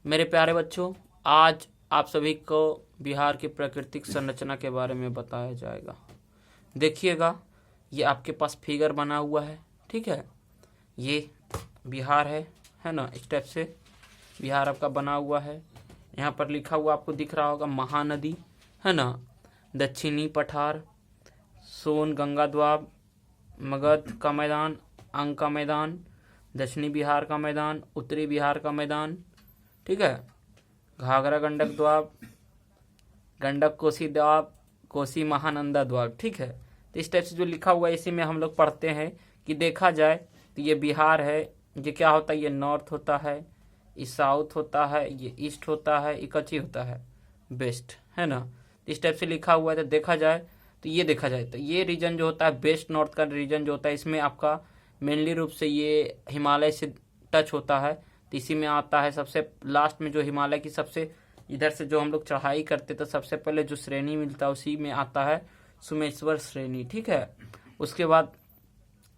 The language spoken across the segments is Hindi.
मेरे प्यारे बच्चों, आज आप सभी को बिहार की प्राकृतिक संरचना के बारे में बताया जाएगा। देखिएगा, ये आपके पास फिगर बना हुआ है, ठीक है। ये बिहार है ना। इस टाइप से बिहार आपका बना हुआ है। यहाँ पर लिखा हुआ आपको दिख रहा होगा महानदी, है ना। दक्षिणी पठार, सोन गंगा द्वाब, मगध का मैदान, अंग का मैदान, दक्षिणी बिहार का मैदान, उत्तरी बिहार का मैदान, ठीक है। घाघरा गंडक द्वाब, गंडक कोसी द्वाब, कोसी महानंदा द्वाब, ठीक है। तो इस टाइप से जो लिखा हुआ है इसी में हम लोग पढ़ते हैं कि देखा जाए तो ये बिहार है, ये क्या होता है, ये नॉर्थ होता है, ये साउथ होता है, ये ईस्ट होता है, ये कच्ची होता है वेस्ट, है ना। तो इस टाइप से लिखा हुआ है। तो देखा जाए तो ये देखा जाए तो ये रीजन जो होता है वेस्ट नॉर्थ का रीजन जो होता है, इसमें आपका मेनली रूप से ये हिमालय से टच होता है। तो इसी में आता है सबसे लास्ट में जो हिमालय की सबसे इधर से जो हम लोग चढ़ाई करते तो सबसे पहले जो श्रेणी मिलता है उसी में आता है सुमेश्वर श्रेणी, ठीक है। उसके बाद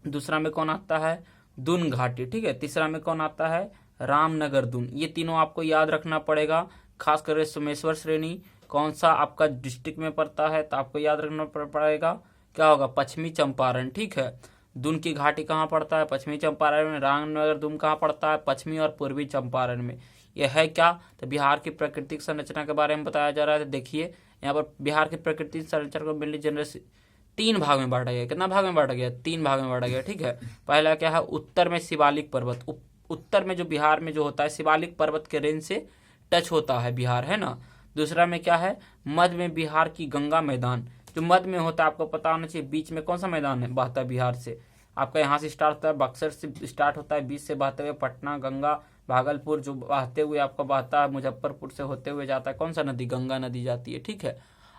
दूसरा में कौन आता है, दून घाटी, ठीक है। तीसरा में कौन आता है, रामनगर दून। ये तीनों आपको याद रखना पड़ेगा। खास करके सुमेश्वर श्रेणी कौन सा आपका डिस्ट्रिक्ट में पड़ता है तो आपको याद रखना पड़ेगा, क्या होगा, पश्चिमी चंपारण, ठीक है। दून की घाटी कहाँ पड़ता है, पश्चिमी चंपारण में। रामनगर दून कहाँ पड़ता है, पश्चिमी और पूर्वी चंपारण में। यह है क्या, तो बिहार की प्राकृतिक संरचना के बारे में बताया जा रहा है। देखिए यहाँ पर बिहार की प्राकृतिक संरचना को मेनली जनरल तीन भाग में बांटा गया। कितना भाग में बांटा गया, तीन भाग में बांटा गया, ठीक है। पहला क्या है, उत्तर में शिवालिक पर्वत। उत्तर में जो बिहार में जो होता है शिवालिक पर्वत के रेंज से टच होता है बिहार, है ना। दूसरा में क्या है, मध्य में बिहार की गंगा मैदान। जो मध्य में होता है आपको पता होना चाहिए, बीच में कौन सा मैदान है बहता है बिहार से, आपका यहाँ से स्टार्ट होता है, बक्सर से स्टार्ट होता है, बीच से बहते हुए पटना, गंगा, भागलपुर जो बहते हुए आपका बहता है, मुजफ्फरपुर से होते हुए जाता है, कौन सा नदी, गंगा नदी जाती है, ठीक है।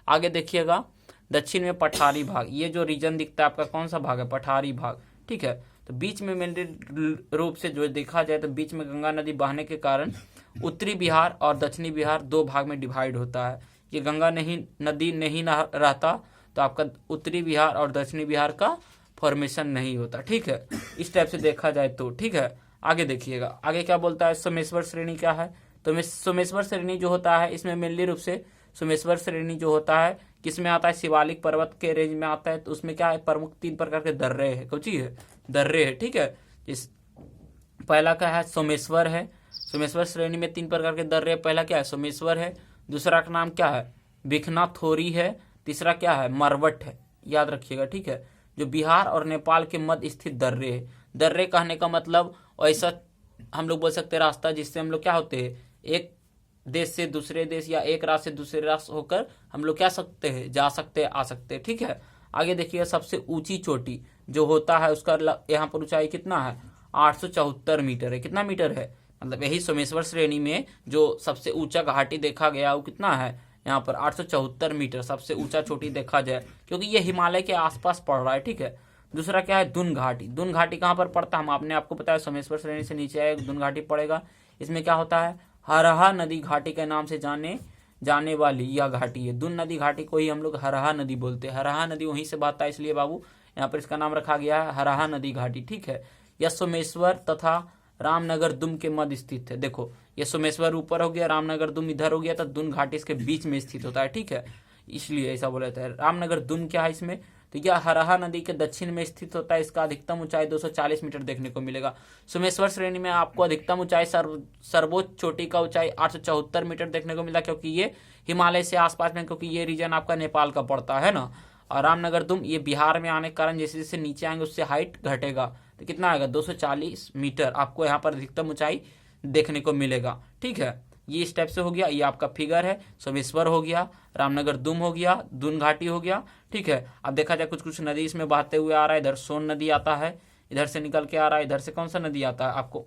आगे देखिएगा, दक्षिण में पठारी भाग। ये जो रीजन दिखता है आपका कौन सा भाग है, पठारी भाग, ठीक है। तो बीच में मेन रूप से जो देखा जाए तो बीच में गंगा नदी बहने के कारण उत्तरी बिहार और दक्षिणी बिहार दो भाग में डिवाइड होता है। ये गंगा नहीं नदी नहीं रहता तो आपका उत्तरी बिहार और दक्षिणी बिहार का फॉर्मेशन नहीं होता, ठीक है। इस टाइप से देखा जाए तो, ठीक है। आगे देखिएगा, आगे क्या बोलता है, सोमेश्वर श्रेणी क्या है। तो सोमेश्वर श्रेणी जो होता है इसमें मेनली रूप से सोमेश्वर श्रेणी जो होता है किसमें आता है, शिवालिक पर्वत के रेंज में आता है। तो उसमें क्या है, प्रमुख तीन प्रकार के दर्रे है, कुछ है, दर्रे है, ठीक है। इस पहला क्या है, सोमेश्वर है। सोमेश्वर श्रेणी में तीन प्रकार के दर्रे, पहला क्या है, सोमेश्वर है। दूसरा का नाम क्या है, बिखना थोरी है। तीसरा क्या है, मरवट है, याद रखिएगा, ठीक है। जो बिहार और नेपाल के मध्य स्थित दर्रे है। दर्रे कहने का मतलब ऐसा हम लोग बोल सकते हैं रास्ता जिससे हम लोग क्या होते हैं, एक देश से दूसरे देश या एक राष्ट्र से दूसरे राष्ट्र होकर हम लोग क्या सकते हैं, जा सकते हैं, आ सकते हैं, ठीक है। आगे देखिए, सबसे ऊंची चोटी जो होता है उसका यहाँ पर ऊंचाई कितना है, 874 मीटर है। कितना मीटर है, मतलब यही सोमेश्वर श्रेणी में जो सबसे ऊंचा घाटी देखा गया वो कितना है, यहाँ पर 874 मीटर सबसे ऊंचा चोटी देखा जाए, क्योंकि ये हिमालय के आसपास पड़ रहा है, ठीक है। दूसरा क्या है, दुन घाटी। दुन घाटी कहाँ पर पड़ता है, हम आपने आपको बताया सोमेश्वर श्रेणी से नीचे आए दुन घाटी पड़ेगा। इसमें क्या होता है, हरहा नदी घाटी के नाम से जाने वाली यह घाटी है। दुन नदी घाटी को ही हम लोग हरहा नदी बोलते हैं। हरहा नदी वहीं से बहता है, इसलिए बाबू यहाँ पर इसका नाम रखा गया है हरहा नदी घाटी, ठीक है। यह सोमेश्वर तथा रामनगर दुम के मध्य स्थित है। देखो ये सोमेश्वर ऊपर हो गया, रामनगर दुम इधर हो गया, तो दुन घाटी इसके बीच में स्थित होता है, ठीक है। इसलिए ऐसा बोला जाता है। रामनगर दुम क्या है इसमें, तो यह हरहा नदी के दक्षिण में स्थित होता है। इसका अधिकतम ऊंचाई 240 मीटर देखने को मिलेगा। सोमेश्वर श्रेणी में आपको अधिकतम ऊंचाई सर्वोच्च चोटी का ऊंचाई 874 मीटर देखने को मिला, क्योंकि ये हिमालय से आसपास में, क्योंकि ये रीजन आपका नेपाल का पड़ता है ना। और रामनगर दुम ये बिहार में आने के कारण जैसे जैसे नीचे आएंगे उससे हाइट घटेगा, तो कितना आएगा, 240 मीटर आपको यहाँ पर अधिकतम ऊंचाई देखने को मिलेगा, ठीक है। ये इस टाइप से हो गया, ये आपका फिगर है। सोमेश्वर हो गया, रामनगर दुम हो गया, दून घाटी हो गया, ठीक है। अब देखा जाए कुछ कुछ नदी इसमें बहते हुए आ रहा है। इधर सोन नदी आता है, इधर से निकल के आ रहा है। इधर से कौन सा नदी आता है आपको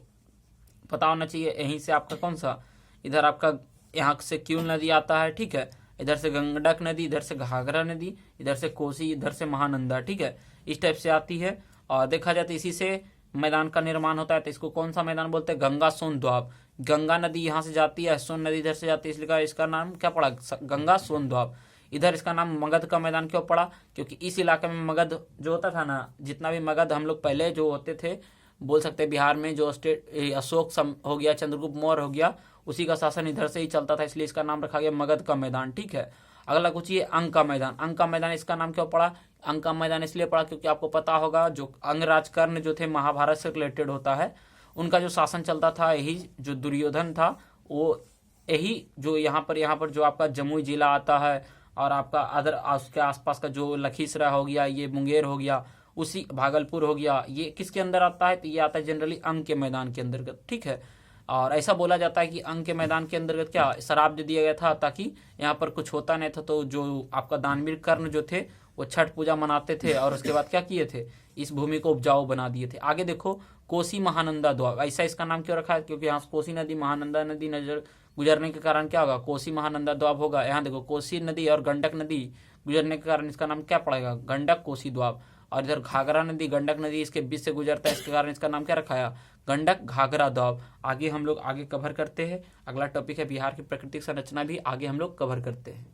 पता होना चाहिए, यहीं से आपका कौन सा, इधर आपका यहाँ से क्यूल नदी आता है, ठीक है। इधर से गंडक नदी, इधर से घाघरा नदी, इधर से कोसी, इधर से महानंदा, ठीक है। इस टाइप से आती है। और देखा जाए तो इसी से मैदान का निर्माण होता है। तो इसको कौन सा मैदान बोलते हैं, गंगा सोन द्वाब। गंगा नदी यहाँ से जाती है, सोन नदी इधर से जाती है, इसलिए इसका नाम क्या पड़ा, गंगा सोन द्वाब। इधर इसका नाम मगध का मैदान क्यों पड़ा, क्योंकि इस इलाके में मगध जो होता था ना, जितना भी मगध हम लोग पहले जो होते थे बोल सकते हैं बिहार में जो स्टेट अशोक हो गया, चंद्रगुप्त मौर्य हो गया, उसी का शासन इधर से ही चलता था, इसलिए इसका नाम रखा गया मगध का मैदान। ठीक है, अगला कुछ ये अंग का मैदान। अंग का मैदान इसका नाम क्यों पड़ा? अंग का मैदान इसलिए पड़ा क्योंकि आपको पता होगा जो अंगराज कर्ण जो थे महाभारत से रिलेटेड होता है, उनका जो शासन चलता था, यही जो दुर्योधन था वो यही जो यहाँ पर जो आपका जमुई जिला आता है और आपका अदर उसके आसपास का जो लखीसराय हो गया, ये मुंगेर हो गया, उसी भागलपुर हो गया, ये किसके अंदर आता है? तो ये आता है जनरली अंग के मैदान के अंतर्गत। ठीक है, और ऐसा बोला जाता है कि अंग के मैदान के अंतर्गत क्या शराब दे दिया गया था ताकि यहाँ पर कुछ होता नहीं था, तो जो आपका दानवीर कर्ण जो थे वो छठ पूजा मनाते थे और उसके बाद क्या किए थे, इस भूमि को उपजाऊ बना दिए थे। आगे देखो कोसी महानंदा द्वाब, ऐसा इसका नाम क्यों रखा है? क्योंकि यहाँ कोसी नदी महानंदा नदी नजर गुजरने के कारण क्या होगा, कोसी महानंदा द्वाब होगा। यहाँ देखो कोसी नदी और गंडक नदी गुजरने के कारण इसका नाम क्या पड़ेगा, गंडक कोसी द्वाब। और इधर घाघरा नदी गंडक नदी इसके बीच से गुजरता है, इसके कारण इसका नाम क्या रखा है, गंडक घाघरा द्वाब। आगे हम लोग आगे कवर करते हैं। अगला टॉपिक है बिहार की प्राकृतिक संरचना, भी आगे हम लोग कवर करते हैं।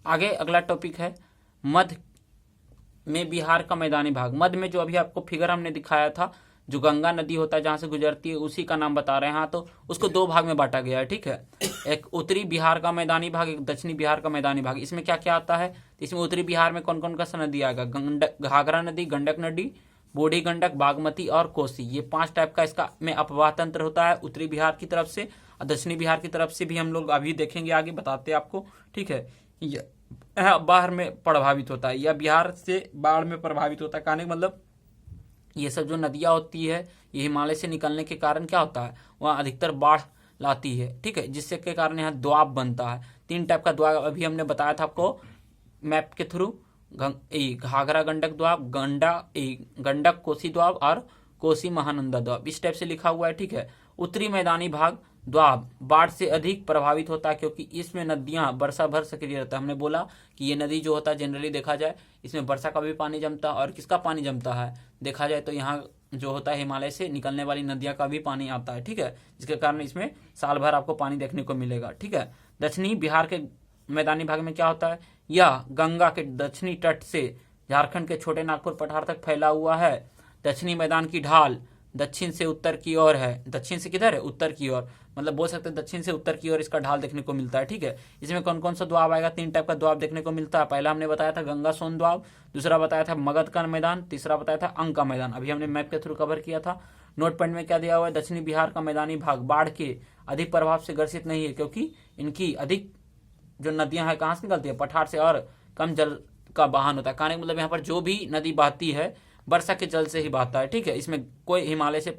आगे अगला टॉपिक है मध्य में बिहार का मैदानी भाग। मध्य में जो अभी आपको फिगर हमने दिखाया था, जो गंगा नदी होता है जहां से गुजरती है, उसी का नाम बता रहे हैं। हाँ, तो उसको दो भाग में बांटा गया है। ठीक है, एक उत्तरी बिहार का मैदानी भाग, एक दक्षिणी बिहार का मैदानी भाग। इसमें क्या क्या आता है? इसमें उत्तरी बिहार में कौन कौन का सा नदी आएगा, घाघरा नदी, गंडक नदी, बूढ़ी गंडक, बागमती और कोसी। ये 5 टाइप का इसका में अपवाह तंत्र होता है उत्तरी बिहार की तरफ से, और दक्षिणी बिहार की तरफ से भी हम लोग अभी देखेंगे, आगे बताते हैं आपको। ठीक है, बाढ़ में प्रभावित होता है या बिहार से बाढ़ में प्रभावित होता है। कहने का मतलब ये सब जो नदियां होती है ये हिमालय से निकलने के कारण क्या होता है, वहाँ अधिकतर बाढ़ लाती है। ठीक है, जिससे के कारण यहाँ द्वाब बनता है। 3 टाइप का द्वाब अभी हमने बताया था आपको मैप के थ्रू, घाघरा गंडक द्वाब, गंडक कोसी द्वाब और कोसी महानंदा द्वाब, इस टाइप से लिखा हुआ है। ठीक है, उत्तरी मैदानी भाग द्वाब बाढ़ से अधिक प्रभावित होता है क्योंकि इसमें नदियां वर्षा भर सक्रिय रहता है। हमने बोला कि ये नदी जो होता है जनरली देखा जाए इसमें वर्षा का भी पानी जमता है, और किसका पानी जमता है देखा जाए तो यहाँ जो होता है हिमालय से निकलने वाली नदियां का भी पानी आता है। ठीक है, जिसके कारण इसमें साल भर आपको पानी देखने को मिलेगा। ठीक है, दक्षिणी बिहार के मैदानी भाग में क्या होता है, यह गंगा के दक्षिणी तट से झारखंड के छोटे नागपुर पठार तक फैला हुआ है। दक्षिणी मैदान की ढाल दक्षिण से उत्तर की ओर है। दक्षिण से किधर है, उत्तर की ओर, मतलब बोल सकते हैं दक्षिण से उत्तर की ओर इसका ढाल देखने को मिलता है। ठीक है, इसमें कौन कौन सा द्वाब आएगा, 3 टाइप का द्वाब देखने को मिलता है। पहला हमने बताया था गंगा सोन द्वाब, दूसरा बताया था मगध का मैदान, तीसरा बताया था अंग का मैदान। अभी हमने मैप के थ्रू कवर किया था। नोट पॉइंट में क्या दिया हुआ है, दक्षिणी बिहार का मैदानी भाग बाढ़ के अधिक प्रभाव से ग्रसित नहीं है क्योंकि इनकी अधिक जो नदियां हैं कहाँ से निकलती है, पठार से, और कम जल का वाहन होता है। कहने का मतलब यहाँ पर जो भी नदी बहती है वर्षा के जल से ही बहता है। ठीक है, इसमें कोई हिमालय से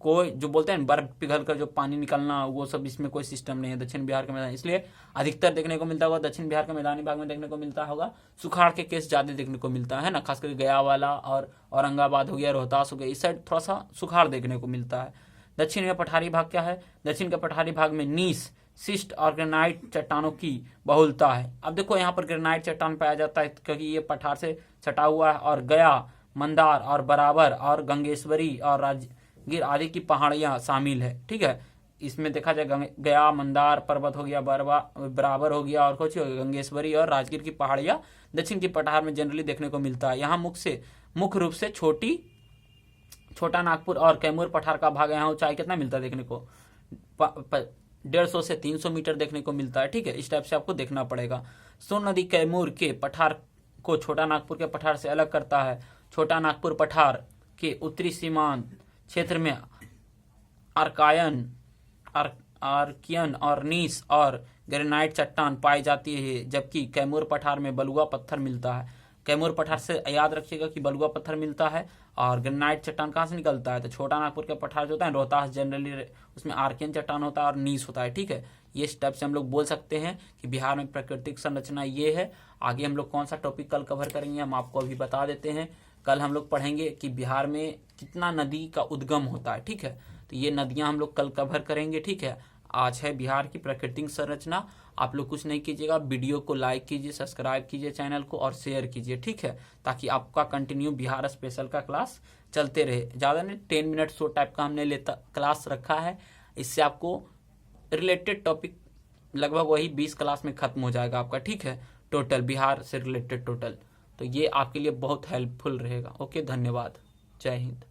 कोई जो बोलते हैं बर्फ पिघल कर जो पानी निकलना, वो सब इसमें कोई सिस्टम नहीं है दक्षिण बिहार के मैदान, इसलिए अधिकतर देखने को मिलता होगा दक्षिण बिहार के मैदानी भाग में देखने को मिलता होगा सुखाड़ के केस ज्यादा देखने को मिलता है ना, खासकर गया वाला और औरंगाबाद हो गया, रोहतास हो गया, इस साइड थोड़ा सा सुखाड़ देखने को मिलता है। दक्षिण में पठारी भाग क्या है, दक्षिण के पठारी भाग में नीस, सिस्ट और ग्रेनाइट चट्टानों की बहुलता है। अब देखो यहाँ पर ग्रेनाइट चट्टान पाया जाता है क्योंकि ये पठार से सटा हुआ है, और गया, मंदार और बराबर और गंगेश्वरी और राजगीर आदि की पहाड़ियां शामिल है। ठीक है, इसमें देखा जाए गया मंदार पर्वत हो गया, बराबर हो गया, और कुछ गंगेश्वरी और राजगीर की पहाड़ियां दक्षिण की पठार में जनरली देखने को मिलता है। यहाँ मुख्य रूप से छोटा नागपुर और कैमूर पठार का भाग, यहाँ ऊंचाई कितना मिलता है देखने को, 150 से 300 मीटर देखने को मिलता है। ठीक है, इस टाइप से आपको देखना पड़ेगा। सोन नदी कैमूर के पठार को छोटा नागपुर के पठार से अलग करता है। छोटा नागपुर पठार के उत्तरी सीमांत क्षेत्र में आर्कियन और नीस और ग्रेनाइट चट्टान पाई जाती है, जबकि कैमूर पठार में बलुआ पत्थर मिलता है। कैमूर पठार से याद रखिएगा कि बलुआ पत्थर मिलता है, और ग्रेनाइट चट्टान कहाँ से निकलता है, तो छोटा नागपुर के पठार जो होता है रोहतास जनरली उसमें आर्कियन चट्टान होता है और नीस होता है। ठीक है, ये स्टेप से हम लोग बोल सकते हैं कि बिहार में प्राकृतिक संरचना ये है। आगे हम लोग कौन सा टॉपिक कल कवर करेंगे हम आपको अभी बता देते हैं। कल हम लोग पढ़ेंगे कि बिहार में कितना नदी का उद्गम होता है। ठीक है, तो ये नदियां हम लोग कल कवर करेंगे। ठीक है, आज है बिहार की प्राकृतिक संरचना। आप लोग कुछ नहीं कीजिएगा, वीडियो को लाइक कीजिए, सब्सक्राइब कीजिए चैनल को और शेयर कीजिए। ठीक है, ताकि आपका कंटिन्यू बिहार स्पेशल का क्लास चलते रहे। ज़्यादा नहीं, 10 मिनट शो टाइप का हमने क्लास रखा है। इससे आपको रिलेटेड टॉपिक लगभग वही 20 क्लास में खत्म हो जाएगा आपका। ठीक है, टोटल बिहार से रिलेटेड टोटल तो ये आपके लिए बहुत हेल्पफुल रहेगा। ओके, धन्यवाद। जय हिंद।